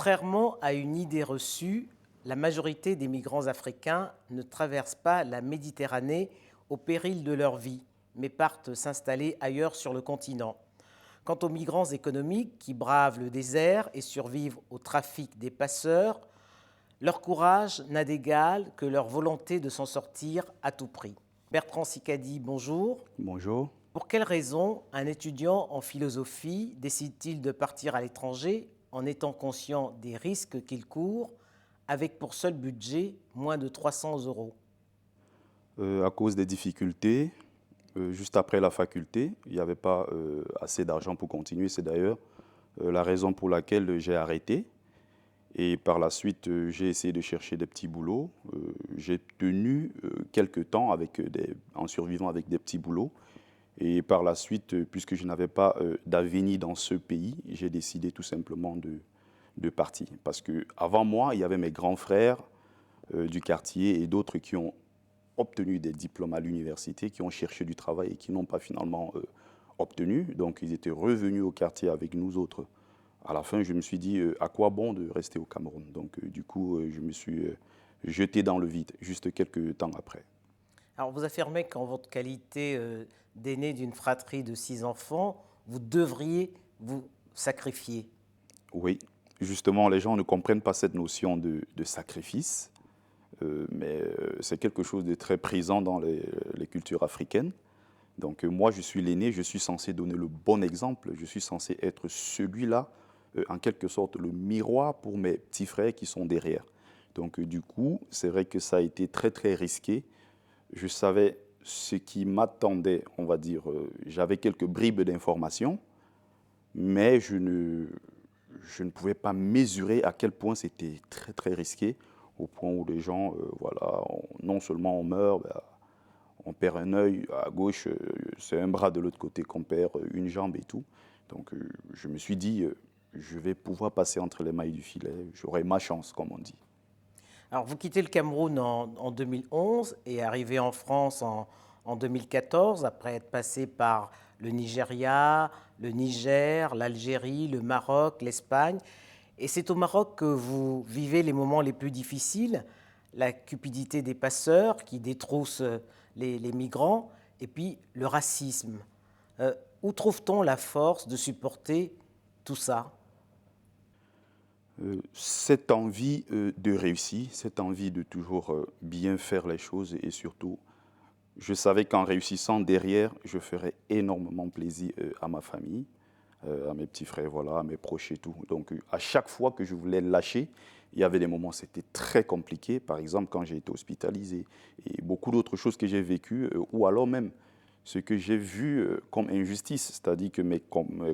Contrairement à une idée reçue, la majorité des migrants africains ne traversent pas la Méditerranée au péril de leur vie, mais partent s'installer ailleurs sur le continent. Quant aux migrants économiques qui bravent le désert et survivent au trafic des passeurs, leur courage n'a d'égal que leur volonté de s'en sortir à tout prix. Bertrand Sicadi, bonjour. Bonjour. Pour quelles raisons un étudiant en philosophie décide-t-il de partir à l'étranger en étant conscient des risques qu'il court, avec pour seul budget moins de 300 euros? À cause des difficultés, juste après la faculté, il n'y avait pas assez d'argent pour continuer. C'est d'ailleurs la raison pour laquelle j'ai arrêté. Et par la suite, j'ai essayé de chercher des petits boulots. J'ai tenu quelques temps en survivant avec des petits boulots. Et par la suite, puisque je n'avais pas d'avenir dans ce pays, j'ai décidé tout simplement de partir. Parce qu'avant moi, il y avait mes grands frères du quartier et d'autres qui ont obtenu des diplômes à l'université, qui ont cherché du travail et qui n'ont pas finalement obtenu. Donc ils étaient revenus au quartier avec nous autres. À la fin, je me suis dit, à quoi bon de rester au Cameroun? Donc du coup, je me suis jeté dans le vide, juste quelques temps après. Alors, vous affirmez qu'en votre qualité d'aîné d'une fratrie de 6 enfants, vous devriez vous sacrifier. Oui, justement, les gens ne comprennent pas cette notion de sacrifice, mais c'est quelque chose de très présent dans les cultures africaines. Donc moi, je suis l'aîné, je suis censé donner le bon exemple, je suis censé être celui-là, en quelque sorte le miroir pour mes petits frères qui sont derrière. Donc du coup, c'est vrai que ça a été très très risqué. Je savais ce qui m'attendait, on va dire, j'avais quelques bribes d'informations, mais je ne pouvais pas mesurer à quel point c'était très très risqué, au point où les gens, voilà, non seulement on meurt, ben, on perd un œil à gauche, c'est un bras de l'autre côté qu'on perd, une jambe et tout. Donc je me suis dit, je vais pouvoir passer entre les mailles du filet, j'aurai ma chance, comme on dit. Alors, vous quittez le Cameroun en 2011 et arrivez en France en 2014, après être passé par le Nigeria, le Niger, l'Algérie, le Maroc, l'Espagne. Et c'est au Maroc que vous vivez les moments les plus difficiles, la cupidité des passeurs qui détroussent les migrants, et puis le racisme. Où trouve-t-on la force de supporter tout ça? Cette envie de réussir, cette envie de toujours bien faire les choses et surtout, je savais qu'en réussissant derrière, je ferais énormément plaisir à ma famille, à mes petits frères, voilà, à mes proches et tout. Donc à chaque fois que je voulais lâcher, il y avait des moments où c'était très compliqué. Par exemple, quand j'ai été hospitalisé et beaucoup d'autres choses que j'ai vécues, ou alors même ce que j'ai vu comme injustice, c'est-à-dire que mes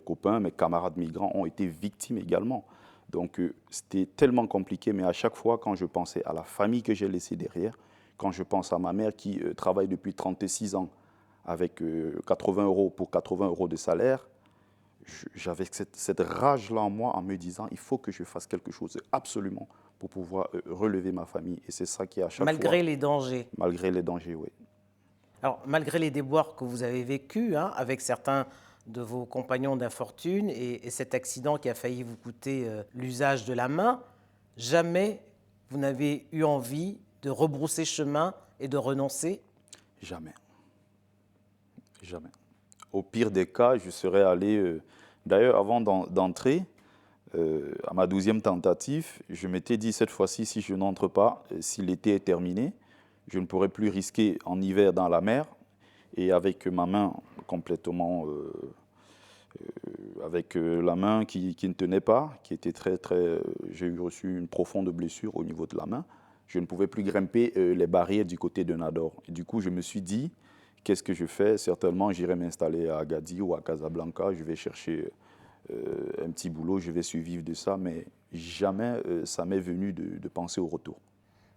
copains, mes camarades migrants ont été victimes également. Donc c'était tellement compliqué, mais à chaque fois, quand je pensais à la famille que j'ai laissée derrière, quand je pense à ma mère qui travaille depuis 36 ans avec 80 euros pour 80 euros de salaire, j'avais cette rage-là en moi en me disant il faut que je fasse quelque chose absolument pour pouvoir relever ma famille. Et c'est ça qui, à chaque fois, Malgré les dangers. malgré les dangers, oui. Alors, malgré les déboires que vous avez vécus avec certains de vos compagnons d'infortune et cet accident qui a failli vous coûter l'usage de la main, jamais vous n'avez eu envie de rebrousser chemin et de renoncer? Jamais. Jamais. Au pire des cas, je serais allé. D'ailleurs, avant d'entrer, à ma 12e tentative, je m'étais dit cette fois-ci, si je n'entre pas, si l'été est terminé, je ne pourrai plus risquer en hiver dans la mer et avec ma main complètement. Avec la main qui ne tenait pas, qui était très, très. J'ai reçu une profonde blessure au niveau de la main. Je ne pouvais plus grimper les barrières du côté de Nador. Et du coup, je me suis dit, qu'est-ce que je fais? Certainement, j'irai m'installer à Agadir ou à Casablanca. Je vais chercher un petit boulot, je vais survivre de ça. Mais jamais ça m'est venu de penser au retour.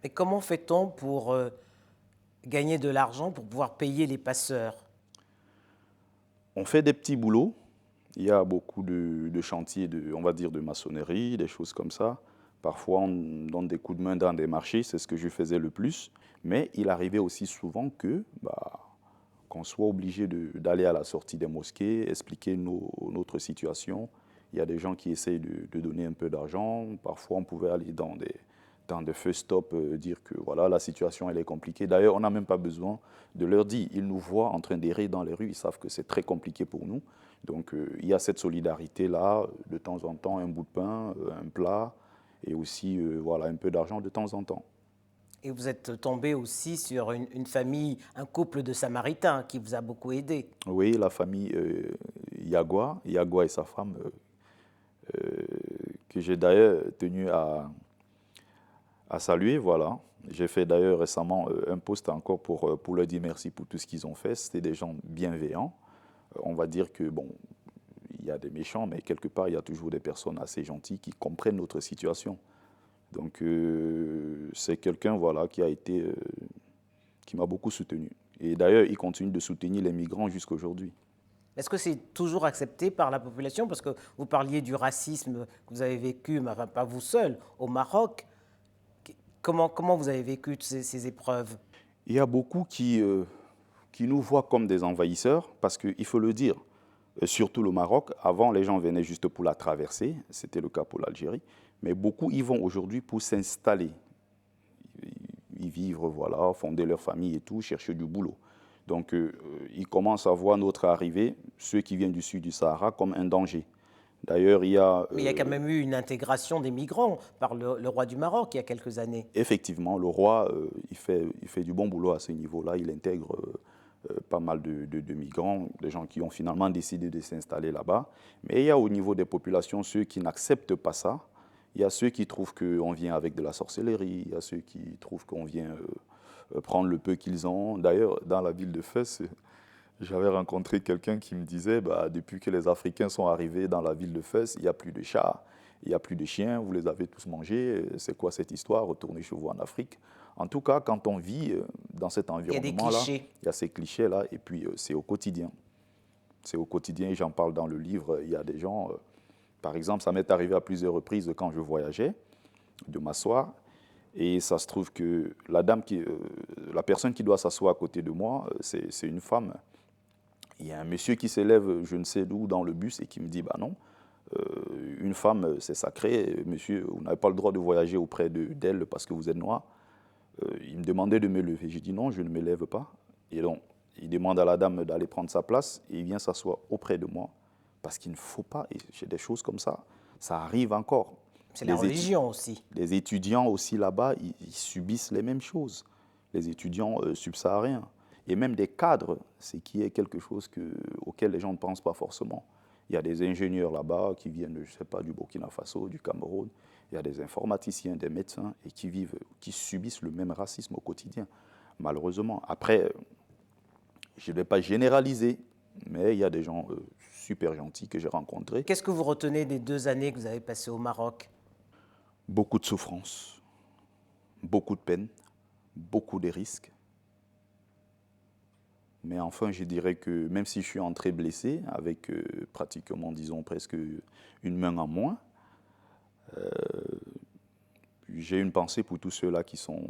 Mais comment fait-on pour gagner de l'argent pour pouvoir payer les passeurs? On fait des petits boulots. Il y a beaucoup de chantiers, on va dire de maçonnerie, des choses comme ça. Parfois, on donne des coups de main dans des marchés, c'est ce que je faisais le plus. Mais il arrivait aussi souvent qu'on soit obligé d'aller à la sortie des mosquées, expliquer notre situation Il y a des gens qui essayent de donner un peu d'argent. Parfois, on pouvait aller dans des feux stop, dire que voilà, la situation elle est compliquée. D'ailleurs, on n'a même pas besoin de leur dire. Ils nous voient en train d'errer dans les rues, ils savent que c'est très compliqué pour nous. Donc, il y a cette solidarité-là, de temps en temps, un bout de pain, un plat, et aussi voilà, un peu d'argent de temps en temps. Et vous êtes tombé aussi sur une famille, un couple de Samaritains qui vous a beaucoup aidé. Oui, la famille Yagua et sa femme, que j'ai d'ailleurs tenu à saluer, voilà. J'ai fait d'ailleurs récemment un post encore pour leur dire merci pour tout ce qu'ils ont fait. C'était des gens bienveillants. On va dire que, bon, il y a des méchants, mais quelque part, il y a toujours des personnes assez gentilles qui comprennent notre situation. Donc, c'est quelqu'un, voilà, qui m'a beaucoup soutenu. Et d'ailleurs, il continue de soutenir les migrants jusqu'à aujourd'hui. Est-ce que c'est toujours accepté par la population? Parce que vous parliez du racisme que vous avez vécu, mais enfin, pas vous seul, au Maroc. Comment vous avez vécu toutes ces épreuves? Il y a beaucoup qui nous voient comme des envahisseurs, parce qu'il faut le dire, surtout le Maroc, avant les gens venaient juste pour la traversée, c'était le cas pour l'Algérie, mais beaucoup y vont aujourd'hui pour s'installer, y vivre, voilà, fonder leur famille et tout, chercher du boulot. Donc ils commencent à voir notre arrivée, ceux qui viennent du sud du Sahara, comme un danger. D'ailleurs, il y a Mais il y a quand même eu une intégration des migrants par le roi du Maroc il y a quelques années. effectivement, le roi, il fait du bon boulot à ce niveau-là. Il intègre pas mal de migrants, des gens qui ont finalement décidé de s'installer là-bas. Mais il y a au niveau des populations ceux qui n'acceptent pas ça. Il y a ceux qui trouvent qu'on vient avec de la sorcellerie. Il y a ceux qui trouvent qu'on vient prendre le peu qu'ils ont. D'ailleurs, dans la ville de Fès, j'avais rencontré quelqu'un qui me disait, bah, depuis que les Africains sont arrivés dans la ville de Fès, il n'y a plus de chats, il n'y a plus de chiens, vous les avez tous mangés. C'est quoi cette histoire? Retournez chez vous en Afrique. En tout cas, quand on vit dans cet Il y a des environnement-là, clichés. il y a ces clichés-là, et puis c'est au quotidien. C'est au quotidien, et j'en parle dans le livre. Il y a des gens, par exemple, ça m'est arrivé à plusieurs reprises quand je voyageais, de m'asseoir, et ça se trouve que la personne qui doit s'asseoir à côté de moi, c'est une femme. Il y a un monsieur qui s'élève, je ne sais d'où, dans le bus et qui me dit, bah non, une femme, c'est sacré, monsieur, vous n'avez pas le droit de voyager auprès d'elle parce que vous êtes noir. Il me demandait de me lever. J'ai dit non, je ne me lève pas. Et donc, il demande à la dame d'aller prendre sa place et il vient s'asseoir auprès de moi parce qu'il ne faut pas, et j'ai des choses comme ça arrive encore. C'est la religion aussi. Les étudiants aussi là-bas, ils subissent les mêmes choses. Les étudiants subsahariens. Et même des cadres, ce qui est quelque chose auquel les gens ne pensent pas forcément. Il y a des ingénieurs là-bas qui viennent, je ne sais pas, du Burkina Faso, du Cameroun. Il y a des informaticiens, des médecins, et qui subissent le même racisme au quotidien, malheureusement. Après, je ne vais pas généraliser, mais il y a des gens super gentils que j'ai rencontrés. Qu'est-ce que vous retenez des 2 années que vous avez passées au Maroc? Beaucoup de souffrance, beaucoup de peine, beaucoup de risques. Mais enfin, je dirais que même si je suis entré blessé, avec pratiquement, disons, presque une main en moins, j'ai une pensée pour tous ceux-là qui sont,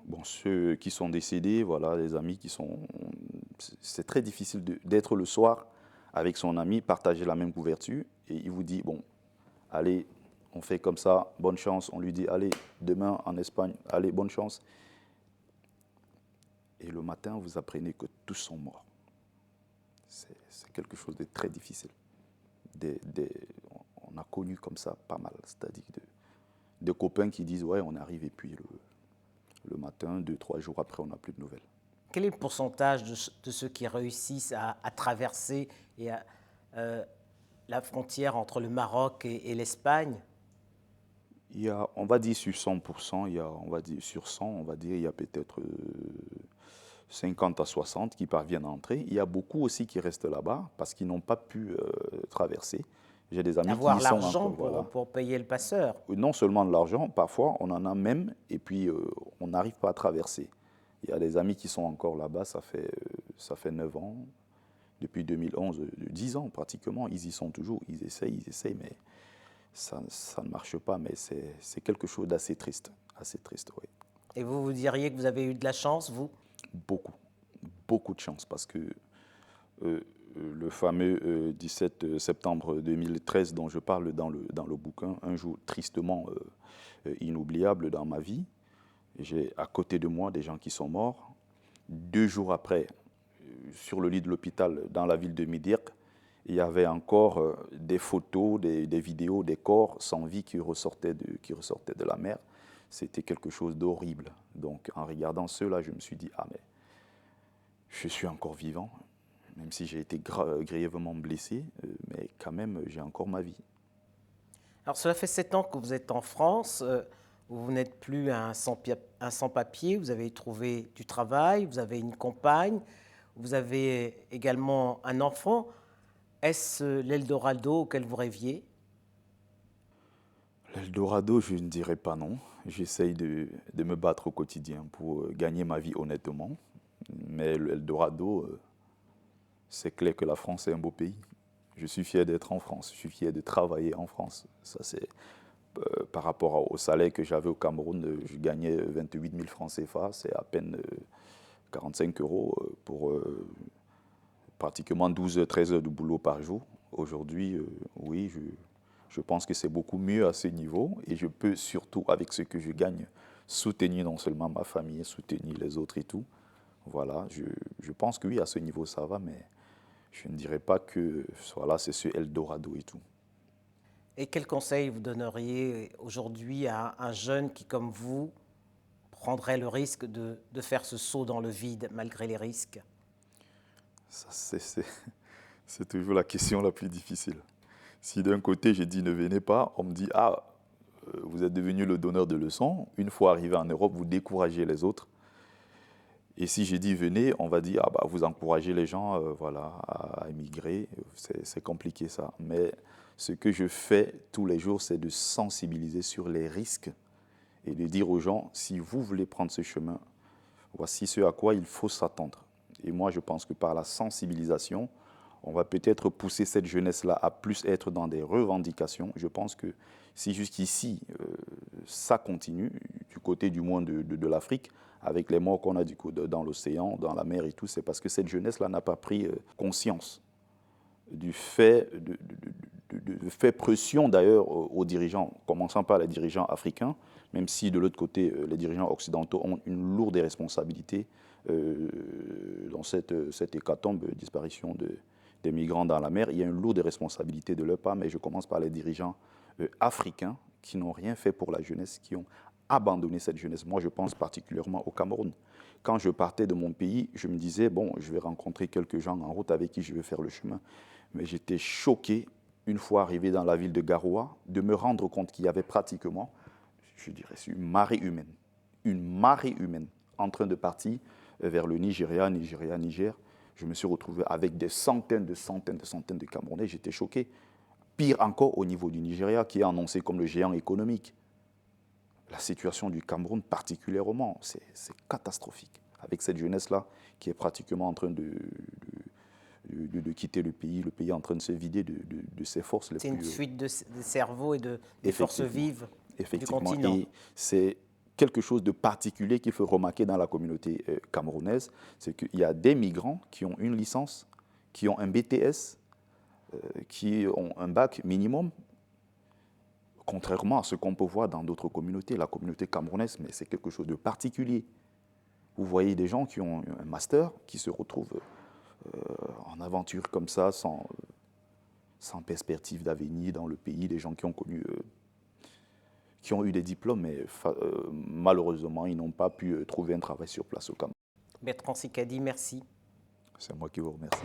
bon, ceux qui sont décédés, voilà, les amis qui sont. C'est très difficile d'être le soir avec son ami, partager la même couverture, et il vous dit, bon, allez, on fait comme ça, bonne chance. On lui dit, allez, demain en Espagne, allez, bonne chance. Et le matin, vous apprenez que tous sont morts. C'est quelque chose de très difficile. On a connu comme ça pas mal, c'est-à-dire de copains qui disent, ouais, on arrive et puis le matin, 2, 3 jours après, on n'a plus de nouvelles. Quel est le pourcentage de ceux qui réussissent à traverser la frontière entre le Maroc et l'Espagne? Il y a, on va dire sur 100%, on va dire sur 100, on va dire, il y a peut-être 50 à 60 qui parviennent à entrer. Il y a beaucoup aussi qui restent là-bas parce qu'ils n'ont pas pu traverser. J'ai des amis qui Avoir y sont l'argent encore. Voilà. pour payer le passeur. Non seulement de l'argent, parfois on en a même, et puis on n'arrive pas à traverser. Il y a des amis qui sont encore là-bas, ça fait 9 ans, depuis 2011, 10 ans pratiquement, ils y sont toujours, ils essayent, mais ça ne marche pas, mais c'est quelque chose d'assez triste, oui. Et vous diriez que vous avez eu de la chance, vous? Beaucoup, beaucoup de chance, parce que le fameux 17 septembre 2013 dont je parle dans le bouquin, un jour tristement inoubliable dans ma vie. J'ai à côté de moi des gens qui sont morts. 2 jours après, sur le lit de l'hôpital dans la ville de Médire, il y avait encore des photos, des vidéos, des corps sans vie qui ressortaient de la mer. C'était quelque chose d'horrible. Donc en regardant cela, je me suis dit, ah mais je suis encore vivant, même si j'ai été grièvement blessé, mais quand même j'ai encore ma vie. Alors, cela fait 7 ans que vous êtes en France. Vous n'êtes plus un sans-papier. Vous avez trouvé du travail, vous avez une compagne, vous avez également un enfant. Est-ce l'Eldorado auquel vous rêviez? L'Eldorado, je ne dirais pas non. J'essaye de me battre au quotidien pour gagner ma vie honnêtement. Mais l'Eldorado, c'est clair que la France est un beau pays. Je suis fier d'être en France, je suis fier de travailler en France. Ça, c'est par rapport au salaire que j'avais au Cameroun, je gagnais 28 000 francs CFA, c'est à peine 45 euros pour pratiquement 12-13 heures de boulot par jour. Aujourd'hui, oui, je pense que c'est beaucoup mieux à ce niveau et je peux surtout, avec ce que je gagne, soutenir non seulement ma famille, soutenir les autres et tout. Voilà, je pense que oui, à ce niveau, ça va, mais je ne dirais pas que voilà, c'est ce Eldorado et tout. Et quel conseil vous donneriez aujourd'hui à un jeune qui, comme vous, prendrait le risque de faire ce saut dans le vide malgré les risques? Ça, c'est toujours la question la plus difficile. Si d'un côté, je dis ne venez pas, on me dit, ah, vous êtes devenu le donneur de leçons. Une fois arrivé en Europe, vous découragez les autres. Et si j'ai dit venez, on va dire, ah bah, vous encouragez les gens voilà, à émigrer. C'est compliqué ça. Mais ce que je fais tous les jours, c'est de sensibiliser sur les risques et de dire aux gens, si vous voulez prendre ce chemin, voici ce à quoi il faut s'attendre. Et moi, je pense que par la sensibilisation, on va peut-être pousser cette jeunesse-là à plus être dans des revendications. Je pense que si jusqu'ici, ça continue, du côté du moins de l'Afrique, avec les morts qu'on a du coup, dans l'océan, dans la mer et tout, c'est parce que cette jeunesse-là n'a pas pris conscience du fait, de fait pression d'ailleurs aux dirigeants, commençant par les dirigeants africains, même si de l'autre côté, les dirigeants occidentaux ont une lourde responsabilité dans cette hécatombe, disparition des migrants dans la mer. Il y a une lourde responsabilité de leur part, mais je commence par les dirigeants africains qui n'ont rien fait pour la jeunesse, qui ont abandonné cette jeunesse. Moi, je pense particulièrement au Cameroun. Quand je partais de mon pays, je me disais, bon, je vais rencontrer quelques gens en route avec qui je vais faire le chemin. Mais j'étais choqué, une fois arrivé dans la ville de Garoua, de me rendre compte qu'il y avait pratiquement, je dirais, une marée humaine en train de partir vers le Nigeria, Niger. Je me suis retrouvé avec des centaines de Camerounais. J'étais choqué. Pire encore au niveau du Nigeria, qui est annoncé comme le géant économique. La situation du Cameroun particulièrement, c'est catastrophique. Avec cette jeunesse-là qui est pratiquement en train de quitter le pays est en train de se vider de ses forces les plus... C'est une fuite de cerveau et des forces vives du continent. Et c'est quelque chose de particulier qu'il faut remarquer dans la communauté camerounaise, c'est qu'il y a des migrants qui ont une licence, qui ont un BTS, qui ont un bac minimum, contrairement à ce qu'on peut voir dans d'autres communautés. La communauté camerounaise, mais c'est quelque chose de particulier. Vous voyez des gens qui ont un master, qui se retrouvent en aventure comme ça, sans perspective d'avenir dans le pays, des gens qui ont connu, qui ont eu des diplômes, mais malheureusement, ils n'ont pas pu trouver un travail sur place au Cameroun. Bertrand Sicadi, merci. C'est moi qui vous remercie.